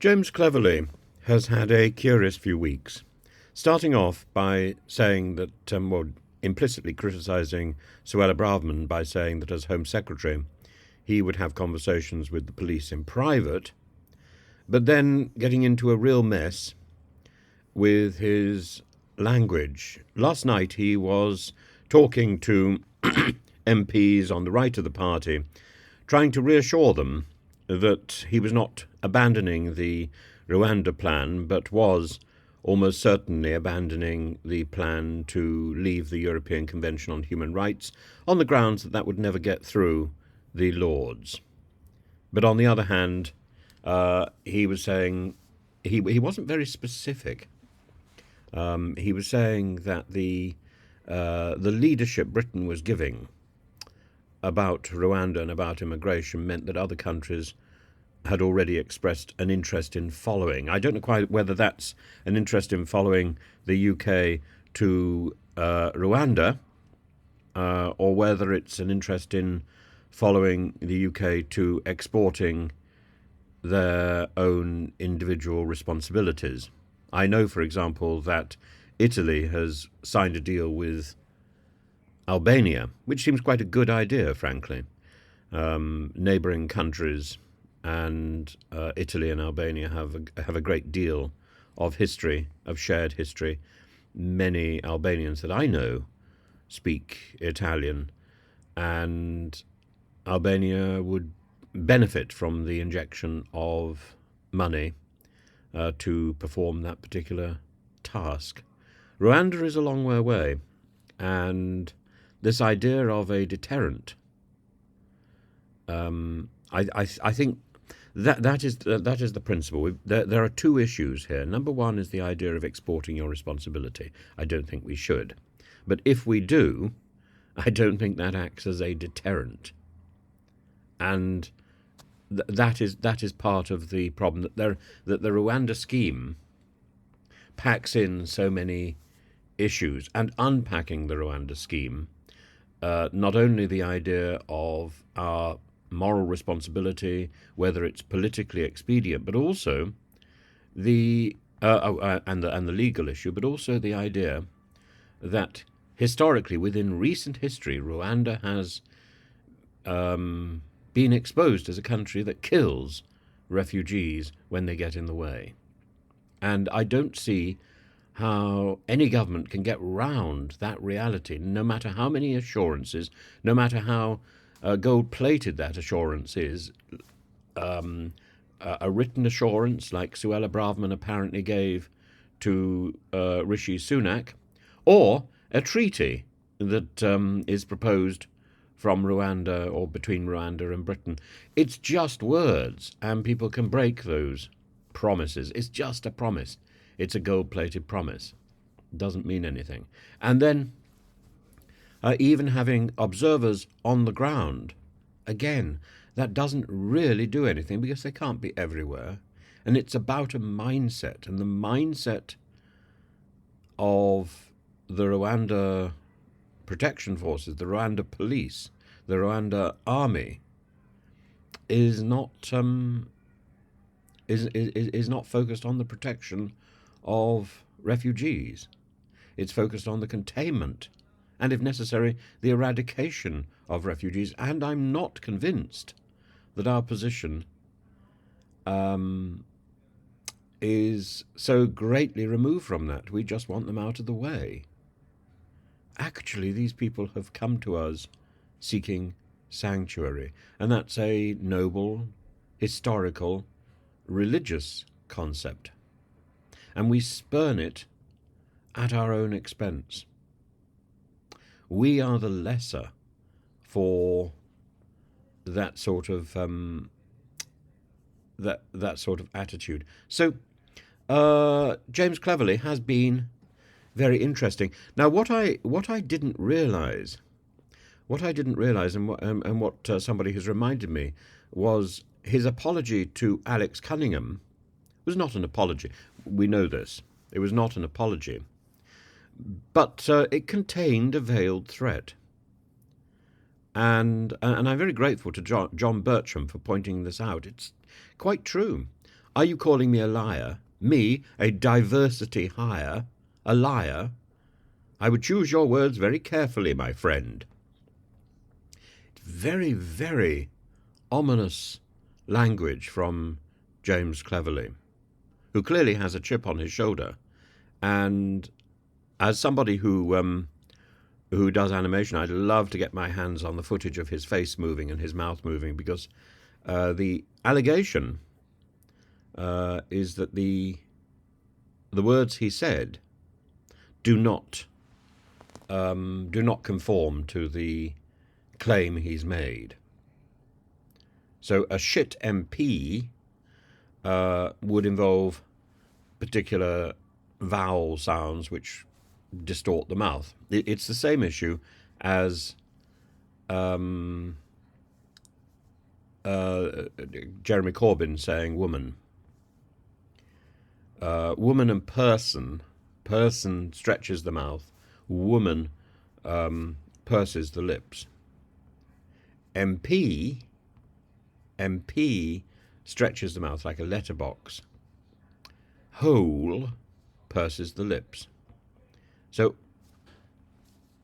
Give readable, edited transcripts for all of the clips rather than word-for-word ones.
James Cleverly has had a curious few weeks, starting off by saying that, implicitly criticising Suella Braverman by saying that as Home Secretary he would have conversations with the police in private, but then getting into a real mess with his language. Last night he was talking to MPs on the right of the party, trying to reassure them that he was not abandoning the Rwanda plan, but was almost certainly abandoning the plan to leave the European Convention on Human Rights on the grounds that that would never get through the Lords. But on the other hand, he was saying he wasn't very specific. He was saying that the leadership Britain was giving about Rwanda and about immigration meant that other countries had already expressed an interest in following. I don't know quite whether that's an interest in following the UK to Rwanda, or whether it's an interest in following the UK to exporting their own individual responsibilities. I know, for example, that Italy has signed a deal with Albania, which seems quite a good idea, frankly. Neighbouring countries and Italy and Albania have a great deal of history, of shared history. Many Albanians that I know speak Italian, and Albania would benefit from the injection of money to perform that particular task. Rwanda is a long way away, and this idea of a deterrent, I think that is the principle. There are two issues here. Number one is the idea of exporting your responsibility. I don't think we should, but if we do, I don't think that acts as a deterrent, and that is part of the problem, that the Rwanda scheme packs in so many issues. And unpacking the Rwanda scheme, not only the idea of our moral responsibility, whether it's politically expedient, but also the legal issue, but also the idea that historically, within recent history, Rwanda has been exposed as a country that kills refugees when they get in the way. And I don't see how any government can get round that reality, no matter how many assurances, no matter how gold-plated that assurance is. A written assurance like Suella Braverman apparently gave to Rishi Sunak, or a treaty that is proposed from Rwanda or between Rwanda and Britain. It's just words, and people can break those promises. It's just a promise. It's a gold-plated promise. It doesn't mean anything. And then even having observers on the ground, again, that doesn't really do anything because they can't be everywhere. And it's about a mindset, and the mindset of the Rwanda Protection Forces, the Rwanda Police, the Rwanda Army is not is not focused on the protection of refugees. It's focused on the containment and, if necessary, the eradication of refugees. And I'm not convinced that our position is so greatly removed from that. We just want them out of the way. Actually, these people have come to us seeking sanctuary, and that's a noble, historical, religious concept, and we spurn it at our own expense. We are the lesser for that sort of that sort of attitude. So James Cleverly has been very interesting. Now, what I didn't realise, and what somebody has reminded me, was his apology to Alex Cunningham was not an apology. We know this. It was not an apology. But it contained a veiled threat. And I'm very grateful to John Bertram for pointing this out. It's quite true. Are you calling me a liar? Me, a diversity hire? A liar? I would choose your words very carefully, my friend. Very, very ominous language from James Cleverly, who clearly has a chip on his shoulder. And as somebody who does animation, I'd love to get my hands on the footage of his face moving and his mouth moving, because the allegation is that the words he said do not conform to the claim he's made. So a shit MP would involve particular vowel sounds which distort the mouth. It's the same issue as Jeremy Corbyn saying woman. Woman and person stretches the mouth, woman purses the lips. MP stretches the mouth like a letterbox. Hole purses the lips. So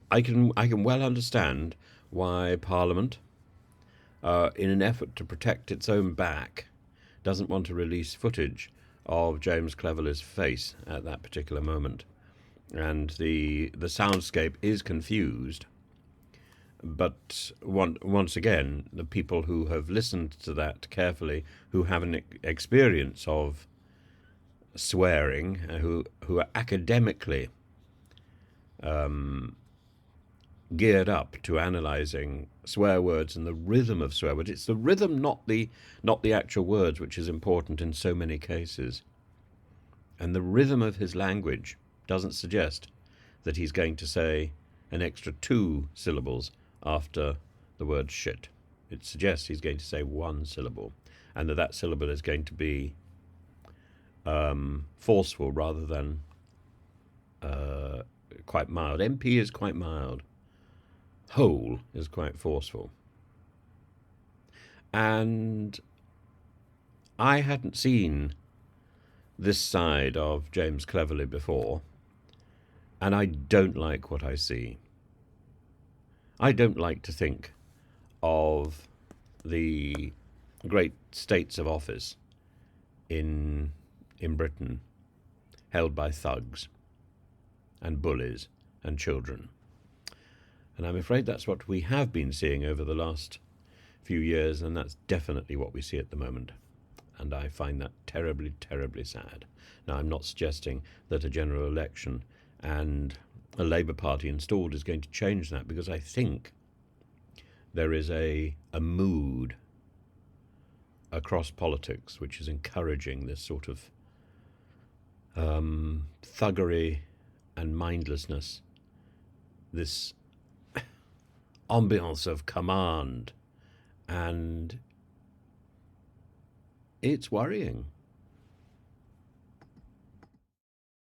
I can well understand why Parliament, in an effort to protect its own back, doesn't want to release footage of James Cleverly's face at that particular moment. And the soundscape is confused. But once again, the people who have listened to that carefully, who have an experience of swearing, who are academically geared up to analysing swear words and the rhythm of swear words. It's the rhythm, not the actual words, which is important in so many cases. And the rhythm of his language doesn't suggest that he's going to say an extra 2 syllables after the word shit. It suggests he's going to say 1 syllable, and that syllable is going to be forceful rather than quite mild. MP is quite mild. Whole is quite forceful. And I hadn't seen this side of James Cleverly before, and I don't like what I see. I don't like to think of the great states of office in Britain held by thugs and bullies and children. And I'm afraid that's what we have been seeing over the last few years, and that's definitely what we see at the moment. And I find that terribly, terribly sad. Now, I'm not suggesting that a general election and a Labour Party installed is going to change that, because I think there is a mood across politics which is encouraging this sort of thuggery and mindlessness, this ambiance of command, and it's worrying.